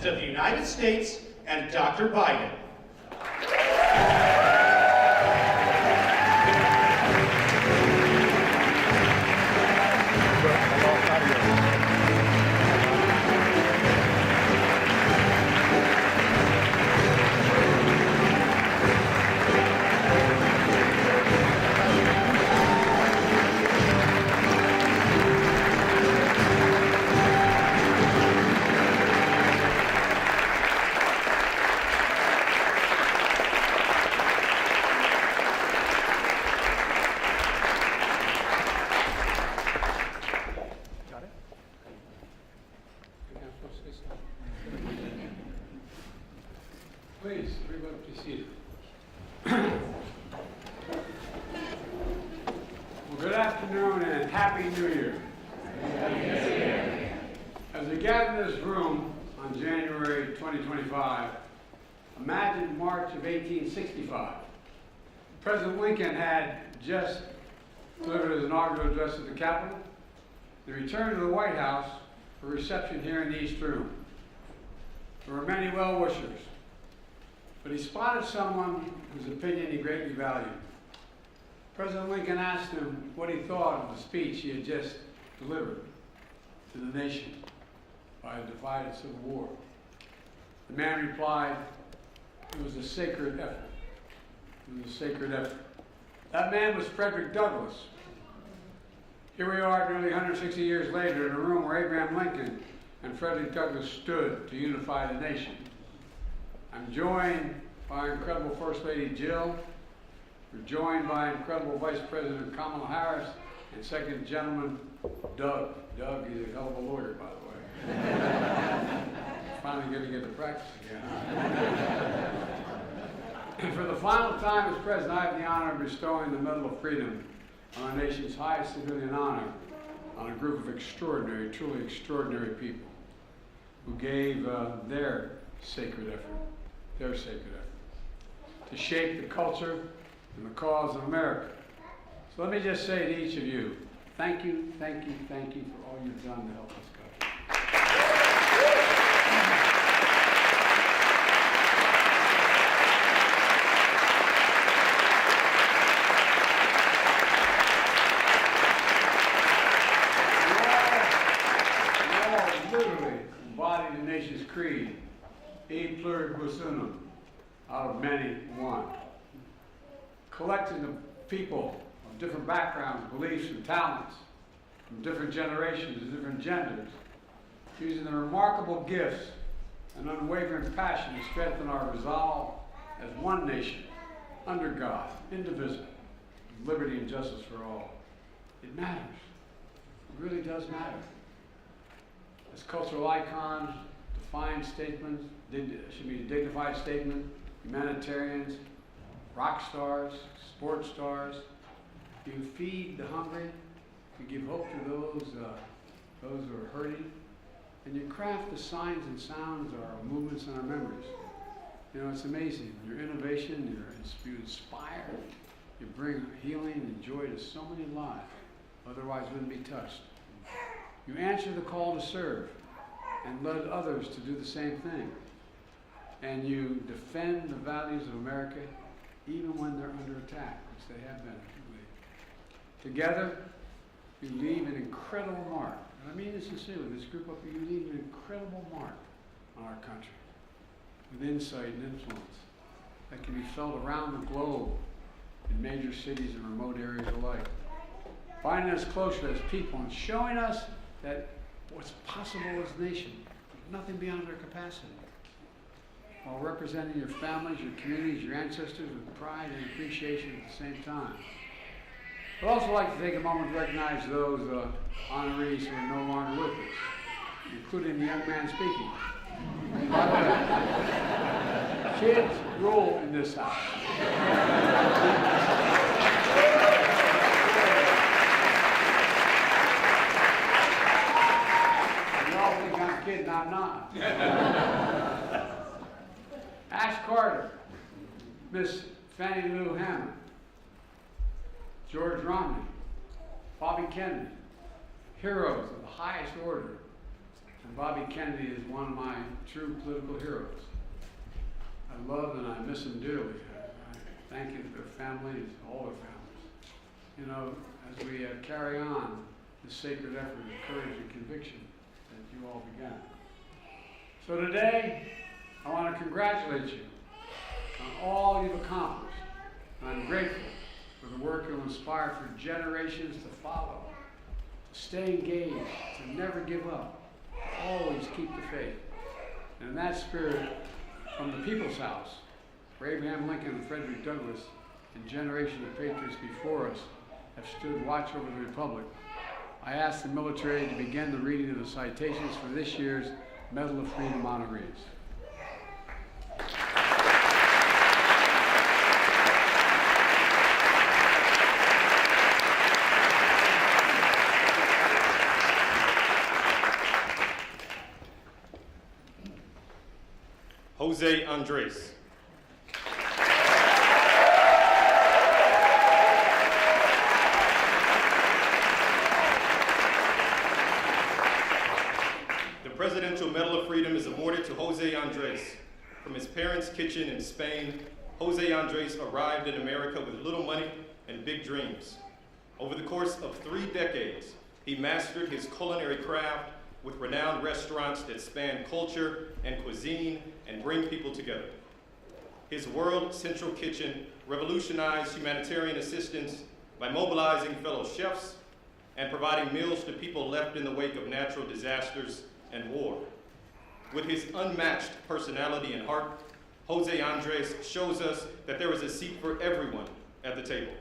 of the United States and Dr. Biden. Please, everybody be seated. Well, good afternoon and Happy New Year. As we gather in this room on January 2025, imagine March of 1865. President Lincoln had just delivered his inaugural address at the Capitol. He returned to the White House for a reception here in the East Room. There were many well-wishers, but he spotted someone whose opinion he greatly valued. President Lincoln asked him what he thought of the speech he had just delivered to the nation by a divided civil war. The man replied, "It was a sacred effort. It was a sacred effort." That man was Frederick Douglass. Here we are nearly 160 years later in a room where Abraham Lincoln and Frederick Douglass stood to unify the nation. I'm joined by incredible First Lady Jill. We're joined by incredible Vice President Kamala Harris and Second Gentleman Doug. Doug is a hell of a lawyer, by the way. Finally going to get to practice again. And for the final time as President, I have the honor of bestowing the Medal of Freedom on our nation's highest civilian honor on a group of extraordinary, truly extraordinary people who gave their sacred effort to shape the culture and the cause of America. So let me just say to each of you, thank you, thank you, thank you for all you've done to help us go. You all literally embody the nation's creed, E pluribus unum, out of many one. Collecting the people of different backgrounds, beliefs, and talents, from different generations and different genders, using their remarkable gifts and unwavering passion to strengthen our resolve as one nation, under God, indivisible, with liberty and justice for all. It matters. It really does matter. As cultural icons, defined statements, should be a dignified statement, humanitarians, rock stars, sports stars. You feed the hungry, you give hope to those who are hurting, and you craft the signs and sounds of our movements and our memories. You know, it's amazing. Your innovation, you inspire, you bring healing and joy to so many lives, otherwise wouldn't be touched. You answer the call to serve and led others to do the same thing. And you defend the values of America even when they're under attack, which they have been. Together, you leave an incredible mark. And I mean this sincerely, this group up here, you leave an incredible mark on our country with insight and influence that can be felt around the globe in major cities and remote areas alike. Binding us closer as people and showing us that what's possible as a nation, nothing beyond our capacity. While representing your families, your communities, your ancestors with pride and appreciation at the same time. I'd also like to take a moment to recognize those honorees who are no longer with us, including the young man speaking. By the way, kids rule in this house. You all think I'm kidding, I'm not. Ashton Carter, Miss Fannie Lou Hammond, George Romney, Bobby Kennedy, heroes of the highest order, And Bobby Kennedy is one of my true political heroes. I love and I miss him dearly. I thank their families, all their families. You know, as we carry on this sacred effort of courage and conviction that you all began. So today, I want to congratulate you on all you've accomplished. I'm grateful for the work you'll inspire for generations to follow, to stay engaged, to never give up, to always keep the faith. And in that spirit, from the People's House, where Abraham Lincoln and Frederick Douglass and generations of patriots before us have stood watch over the Republic, I ask the military to begin the reading of the citations for this year's Medal of Freedom honorees. Jose Andres. The Presidential Medal of Freedom is awarded to Jose Andres. From his parents' kitchen in Spain, Jose Andres arrived in America with little money and big dreams. Over the course of 3 decades, he mastered his culinary craft with renowned restaurants that span culture and cuisine and bring people together. His World Central Kitchen revolutionized humanitarian assistance by mobilizing fellow chefs and providing meals to people left in the wake of natural disasters and war. With his unmatched personality and heart, Jose Andres shows us that there is a seat for everyone at the table.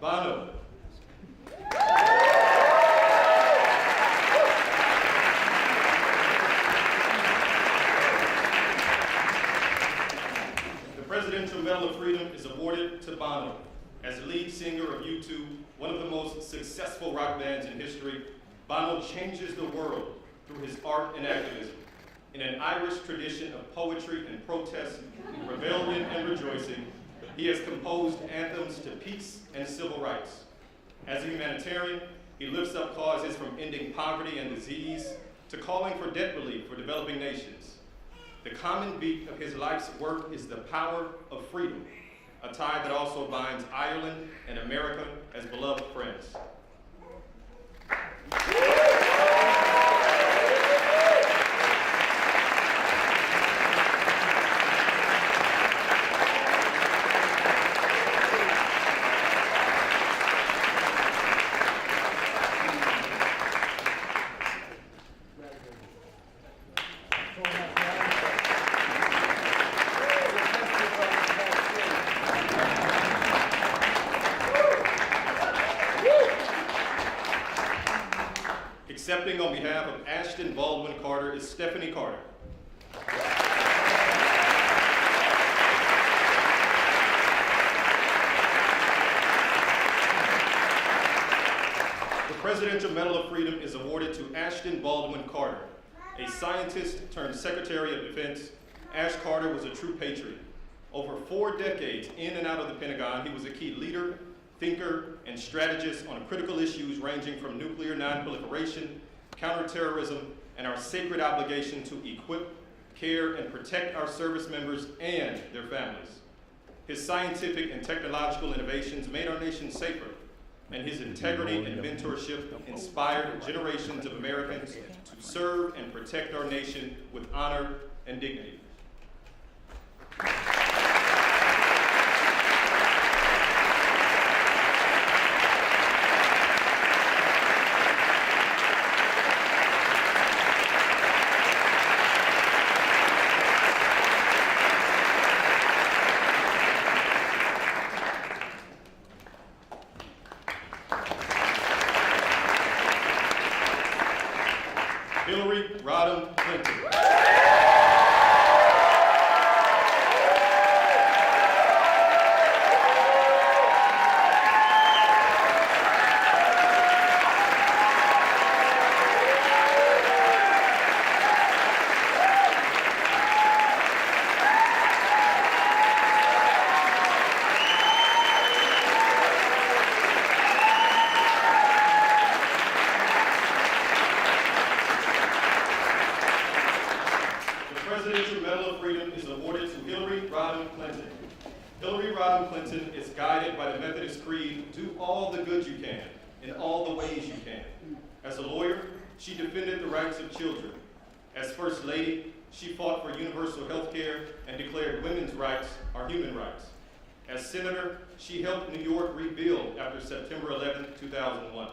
Bono. The Presidential Medal of Freedom is awarded to Bono. As lead singer of U2, one of the most successful rock bands in history, Bono changes the world through his art and activism. In an Irish tradition of poetry and protest, rebellion and rejoicing, he has composed anthems to peace and civil rights. As a humanitarian, he lifts up causes from ending poverty and disease to calling for debt relief for developing nations. The common beat of his life's work is the power of freedom, a tie that also binds Ireland and America as beloved friends. Accepting on behalf of Ashton Carter is Stephanie Carter. The Presidential Medal of Freedom is awarded to Ashton Carter, a scientist turned Secretary of Defense. Ash Carter was a true patriot. Over 4 decades in and out of the Pentagon, he was a key leader, thinker, and strategist on critical issues ranging from nuclear non-proliferation, counterterrorism, and our sacred obligation to equip, care, and protect our service members and their families. His scientific and technological innovations made our nation safer, and his integrity and mentorship inspired generations of Americans to serve and protect our nation with honor and dignity. Presidential Medal of Freedom is awarded to Hillary Rodham Clinton. Hillary Rodham Clinton is guided by the Methodist Creed, do all the good you can, in all the ways you can. As a lawyer, she defended the rights of children. As First Lady, she fought for universal health care and declared women's rights are human rights. As Senator, she helped New York rebuild after September 11, 2001.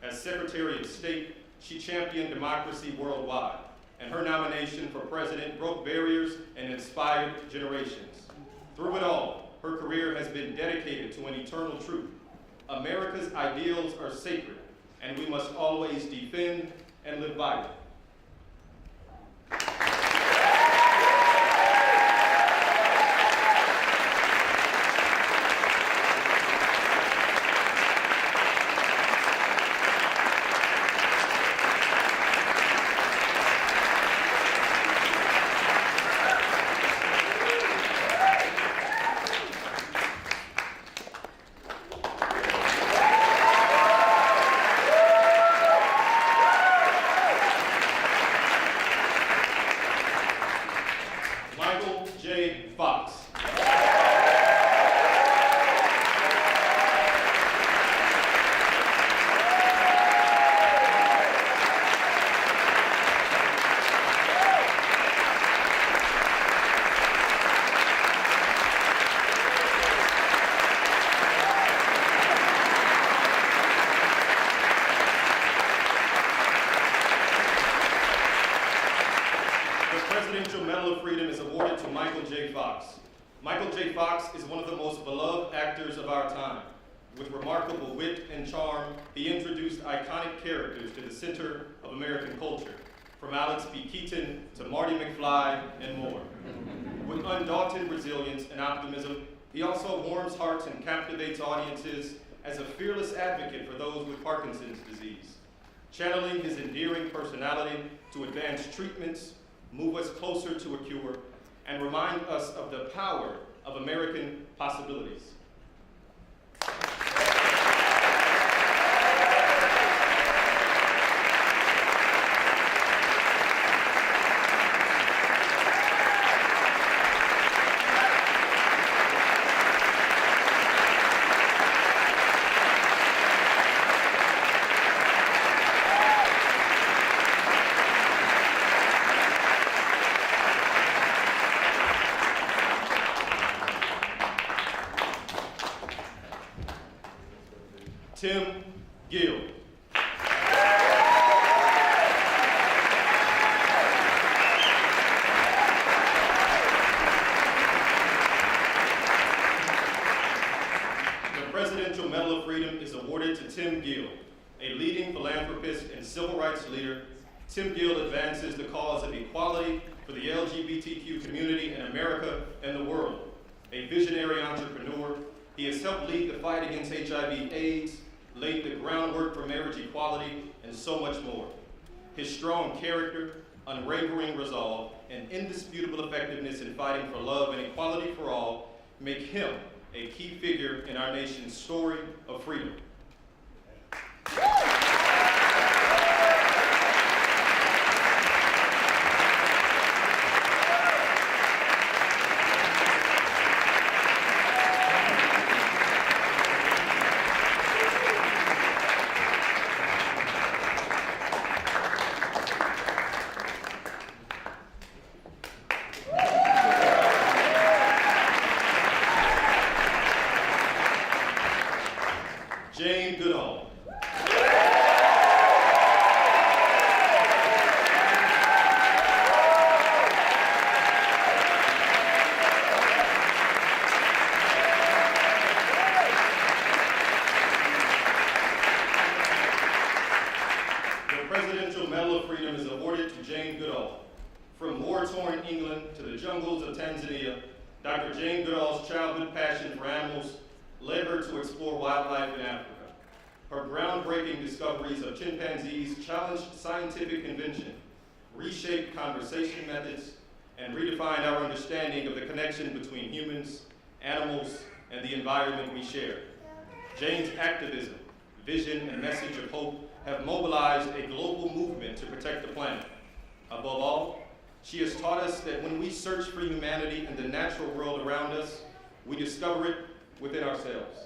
As Secretary of State, she championed democracy worldwide, and her nomination for president broke barriers and inspired generations. Through it all, her career has been dedicated to an eternal truth. America's ideals are sacred, and we must always defend and live by them. Michael J. Fox is one of the most beloved actors of our time. With remarkable wit and charm, he introduced iconic characters to the center of American culture, from Alex P. Keaton to Marty McFly and more. With undaunted resilience and optimism, he also warms hearts and captivates audiences as a fearless advocate for those with Parkinson's disease, channeling his endearing personality to advance treatments, move us closer to a cure, and remind us of the power of American possibilities. Tim Gill. The Presidential Medal of Freedom is awarded to Tim Gill, a leading philanthropist and civil rights leader. Tim Gill advances the cause of equality for the LGBTQ community in America and the world. A visionary entrepreneur, he has helped lead the fight against HIV/AIDS, laid the groundwork for marriage equality, and so much more. His strong character, unwavering resolve, and indisputable effectiveness in fighting for love and equality for all make him a key figure in our nation's story of freedom. Goodall. The Presidential Medal of Freedom is awarded to Jane Goodall. From war-torn England to the jungles of Tanzania, Dr. Jane Goodall's childhood passion for animals led her to explore wildlife in Africa. Her groundbreaking discoveries of chimpanzees challenged scientific convention, reshaped conversation methods, and redefined our understanding of the connection between humans, animals, and the environment we share. Jane's activism, vision, and message of hope have mobilized a global movement to protect the planet. Above all, She has taught us that when we search for humanity in the natural world around us, we discover it within ourselves.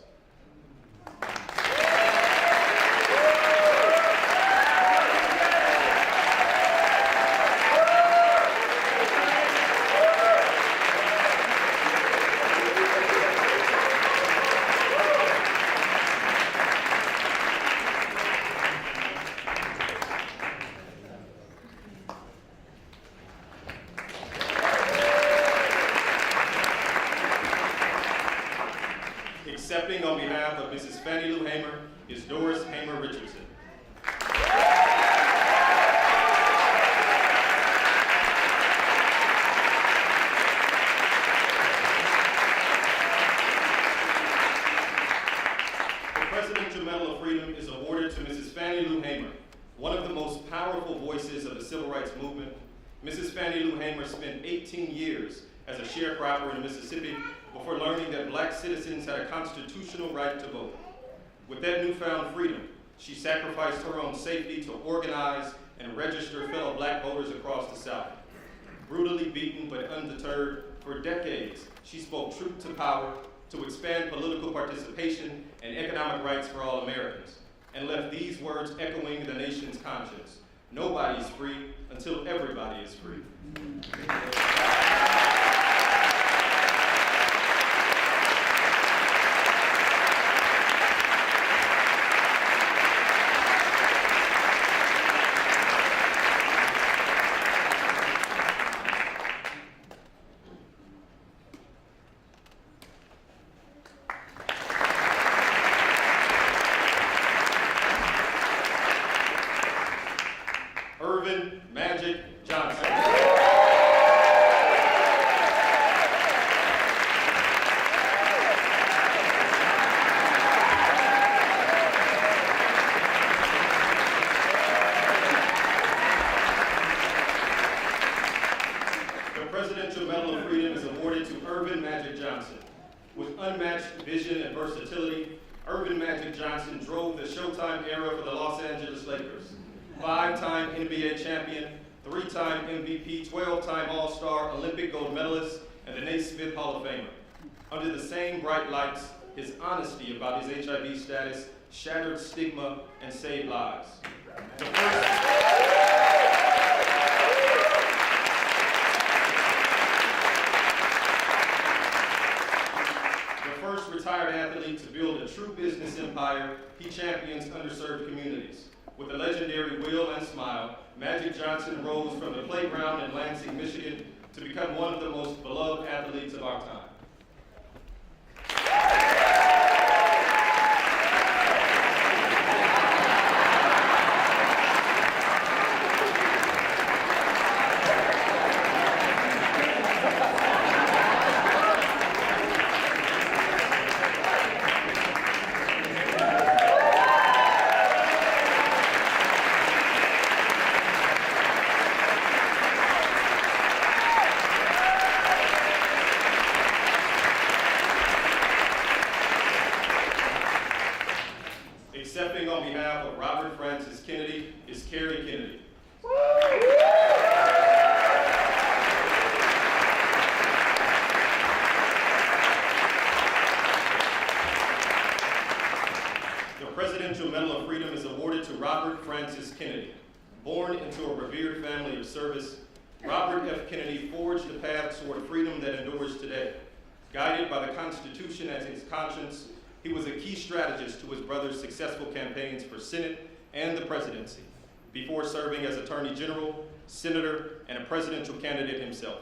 Accepting on behalf of Mrs. Fannie Lou Hamer is Doris Hamer Richardson. The Presidential Medal of Freedom is awarded to Mrs. Fannie Lou Hamer, one of the most powerful voices of the civil rights movement. Mrs. Fannie Lou Hamer spent 18 years as a sharecropper in Mississippi before learning that black citizens had a constitutional right to vote. With that newfound freedom, she sacrificed her own safety to organize and register fellow black voters across the South. Brutally beaten but undeterred, for decades, she spoke truth to power to expand political participation and economic rights for all Americans, and left these words echoing the nation's conscience: nobody's free until everybody is free. Irvin Magic Johnson. The Presidential Medal of Freedom is awarded to Irvin Magic Johnson. With unmatched vision and versatility, Irvin Magic Johnson drove the Showtime era for the Los Angeles Lakers. 5-time NBA champion, 3-time MVP, 12-time All-Star, Olympic gold medalist, and the Naismith Hall of Famer. Under the same bright lights, his honesty about his HIV status shattered stigma and saved lives. The first retired athlete to build a true business empire, he champions underserved communities. With a legendary will and smile, Magic Johnson rose from the playground in Lansing, Michigan, to become one of the most beloved athletes of our time. Accepting on behalf of Robert Francis Kennedy is Carrie Kennedy. The Presidential Medal of Freedom is awarded to Robert Francis Kennedy. Born into a revered family of service, Robert F. Kennedy forged the path toward freedom that endures today. Guided by the Constitution as his conscience, he was a key strategist to his brother's successful campaigns for Senate and the presidency, before serving as Attorney General, Senator, and a presidential candidate himself.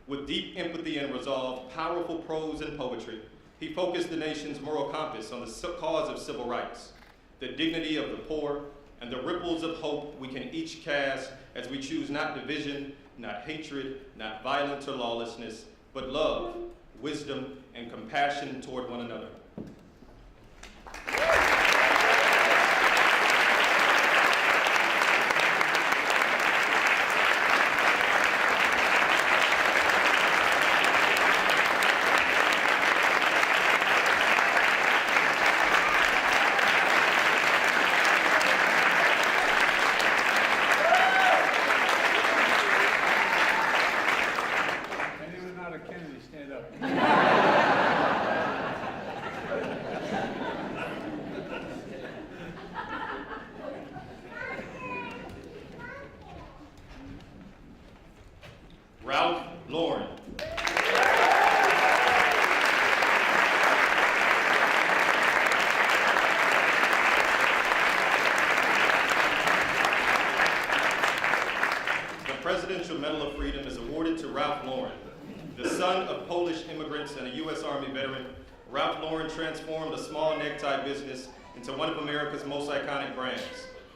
With deep empathy and resolve, powerful prose and poetry, he focused the nation's moral compass on the cause of civil rights, the dignity of the poor, and the ripples of hope we can each cast as we choose not division, not hatred, not violence or lawlessness, but love, wisdom, and compassion toward one another. Lauren. The Presidential Medal of Freedom is awarded to Ralph Lauren. The son of Polish immigrants and a U.S. Army veteran, Ralph Lauren transformed a small necktie business into one of America's most iconic brands,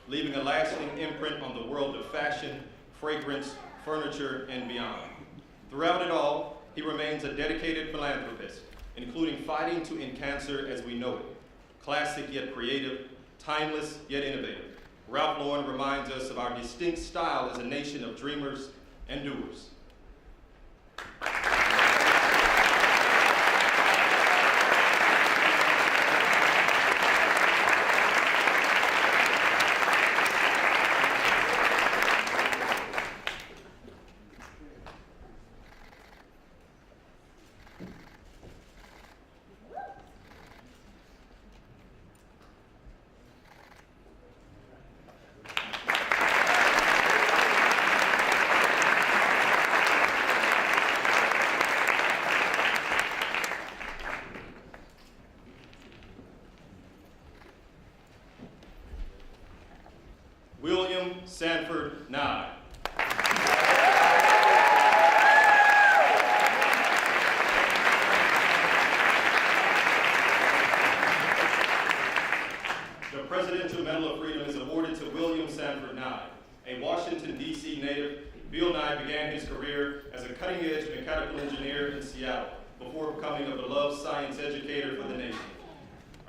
leaving a lasting imprint on the world of fashion, fragrance, furniture, and beyond. Throughout it all, he remains a dedicated philanthropist, including fighting to end cancer as we know it. Classic yet creative, timeless yet innovative, Ralph Lauren reminds us of our distinct style as a nation of dreamers and doers. Sanford, Nye. The Presidential Medal of Freedom is awarded to William Sanford Nye. A Washington, D.C. native, Bill Nye began his career as a cutting-edge mechanical engineer in Seattle before becoming a beloved science educator for the nation.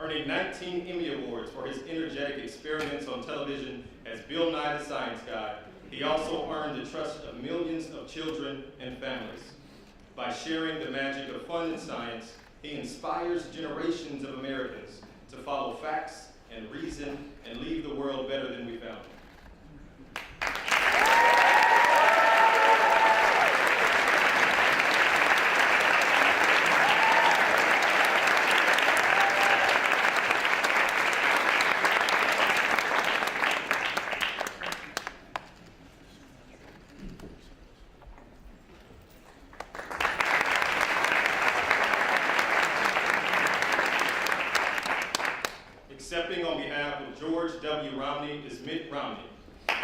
Earning 19 Emmy Awards for his energetic experiments on television as Bill Nye the Science Guy, he also earned the trust of millions of children and families. By sharing the magic of fun and science, he inspires generations of Americans to follow facts and reason and leave the world better than we found it. Accepting on behalf of George W. Romney is Mitt Romney. The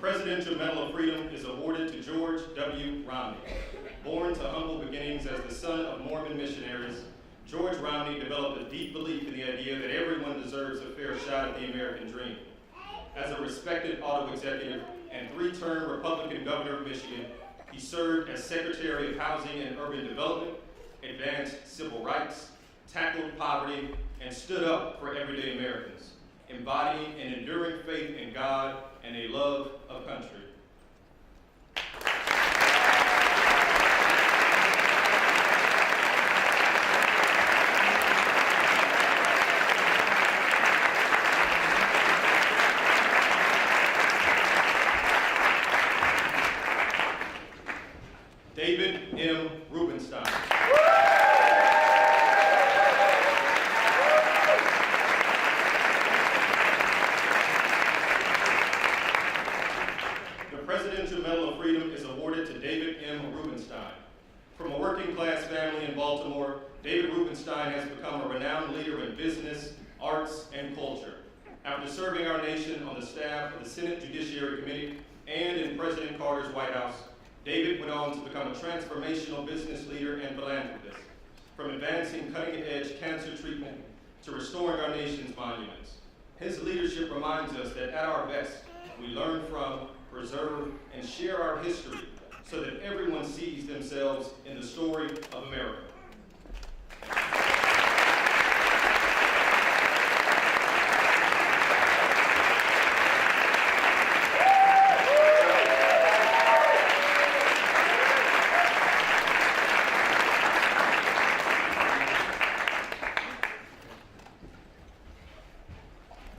Presidential Medal of Freedom is awarded to George W. Romney. Born to humble beginnings as the son of Mormon missionaries, George Romney developed a deep belief in the idea that everyone deserves a fair shot at the American dream. As a respected auto executive and three-term Republican governor of Michigan, he served as Secretary of Housing and Urban Development, advanced civil rights, tackled poverty, and stood up for everyday Americans, embodying an enduring faith in God and a love of country. David M. Rubenstein. The Presidential Medal of Freedom is awarded to David M. Rubenstein. From a working-class family in Baltimore, David Rubenstein has become a renowned leader in business, arts, and culture. After serving our nation on the staff of the Senate Judiciary Committee and in President Carter's White House, David went on to become a transformational business leader and philanthropist, from advancing cutting-edge cancer treatment to restoring our nation's monuments. His leadership reminds us that at our best, we learn from, preserve, and share our history so that everyone sees themselves in the story of America.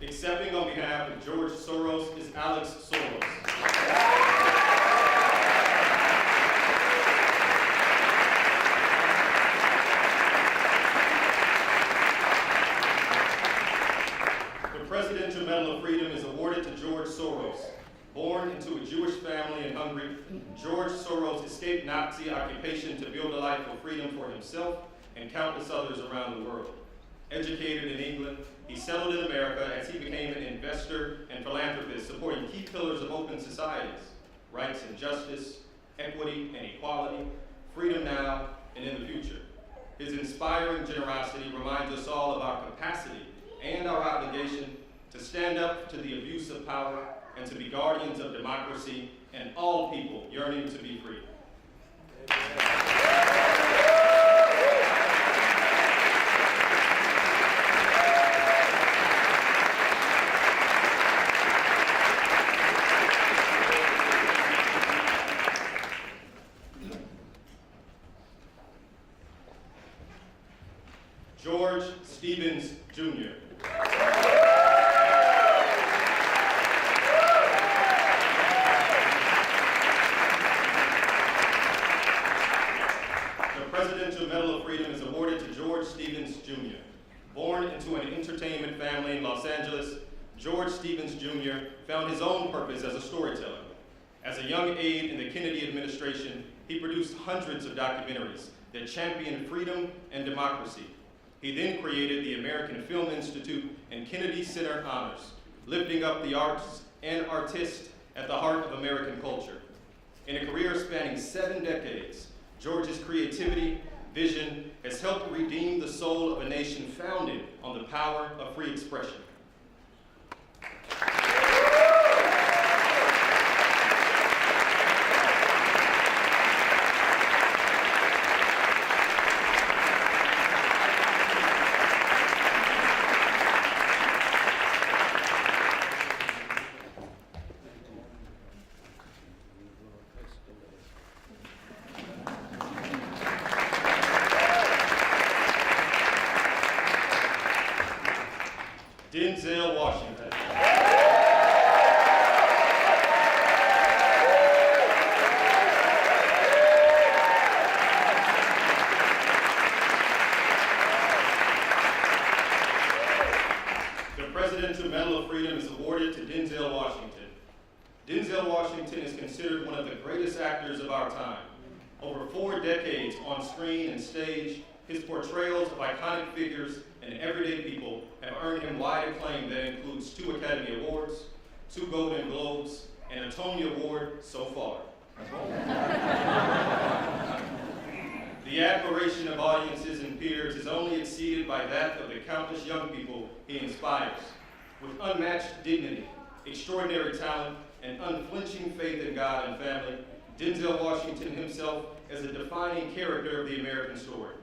Accepting on behalf of George Soros is Alex Soros. George Soros escaped Nazi occupation to build a life of freedom for himself and countless others around the world. Educated in England, he settled in America as he became an investor and philanthropist, supporting key pillars of open societies: rights and justice, equity and equality, freedom now and in the future. His inspiring generosity reminds us all of our capacity and our obligation to stand up to the abuse of power and to be guardians of democracy and all people yearning to be free. George Stevens, Jr. The Presidential Medal of Freedom is awarded to George Stevens, Jr. Born into an entertainment family in Los Angeles, George Stevens, Jr. found his own purpose as a storyteller. As a young aide in the Kennedy administration, he produced hundreds of documentaries that championed freedom and democracy. He then created the American Film Institute and Kennedy Center Honors, lifting up the arts and artists at the heart of American culture. In a career spanning 7 decades, George's creativity, vision has helped redeem the soul of a nation founded on the power of free expression. Denzel Washington. The Presidential Medal of Freedom is awarded to Denzel Washington. Denzel Washington is considered one of the greatest actors of our time. Over 4 decades on screen and stage, his portrayals of iconic figures and everyday people have earned him wide acclaim that includes 2 Academy Awards, 2 Golden Globes, and a Tony Award so far. The admiration of audiences and peers is only exceeded by that of the countless young people he inspires. With unmatched dignity, extraordinary talent, and unflinching faith in God and family, Denzel Washington himself is a defining character of the American story.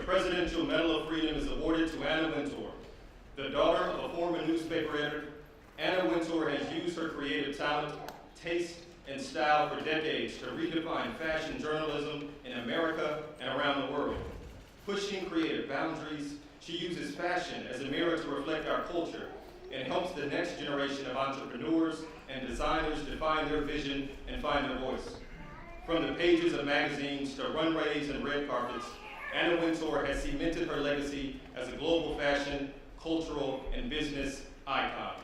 Presidential Medal of Freedom is awarded to Anna Wintour. The daughter of a former newspaper editor, Anna Wintour has used her creative talent, taste, and style for decades to redefine fashion journalism in America and around the world. Pushing creative boundaries, she uses fashion as a mirror to reflect our culture and helps the next generation of entrepreneurs and designers define their vision and find their voice. From the pages of magazines to runways and red carpets, Anna Wintour has cemented her legacy as a global fashion, cultural, and business icon.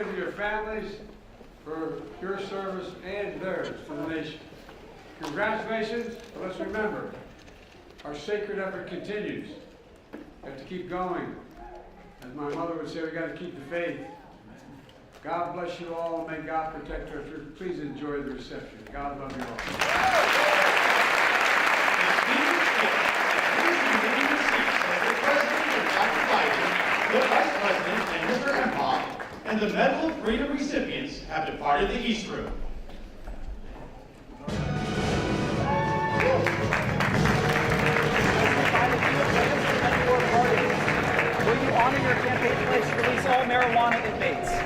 you to your families for your service and theirs to the nation. Congratulations, but let's remember, our sacred effort continues. We have to keep going. As my mother would say, we got to keep the faith. God bless you all, and may God protect our church. Please enjoy the reception. God love you all. The Vice President and Mr. Empah and the Medal of Freedom recipients have departed the East Room. Will you honor your campaign pledge to release all marijuana inmates?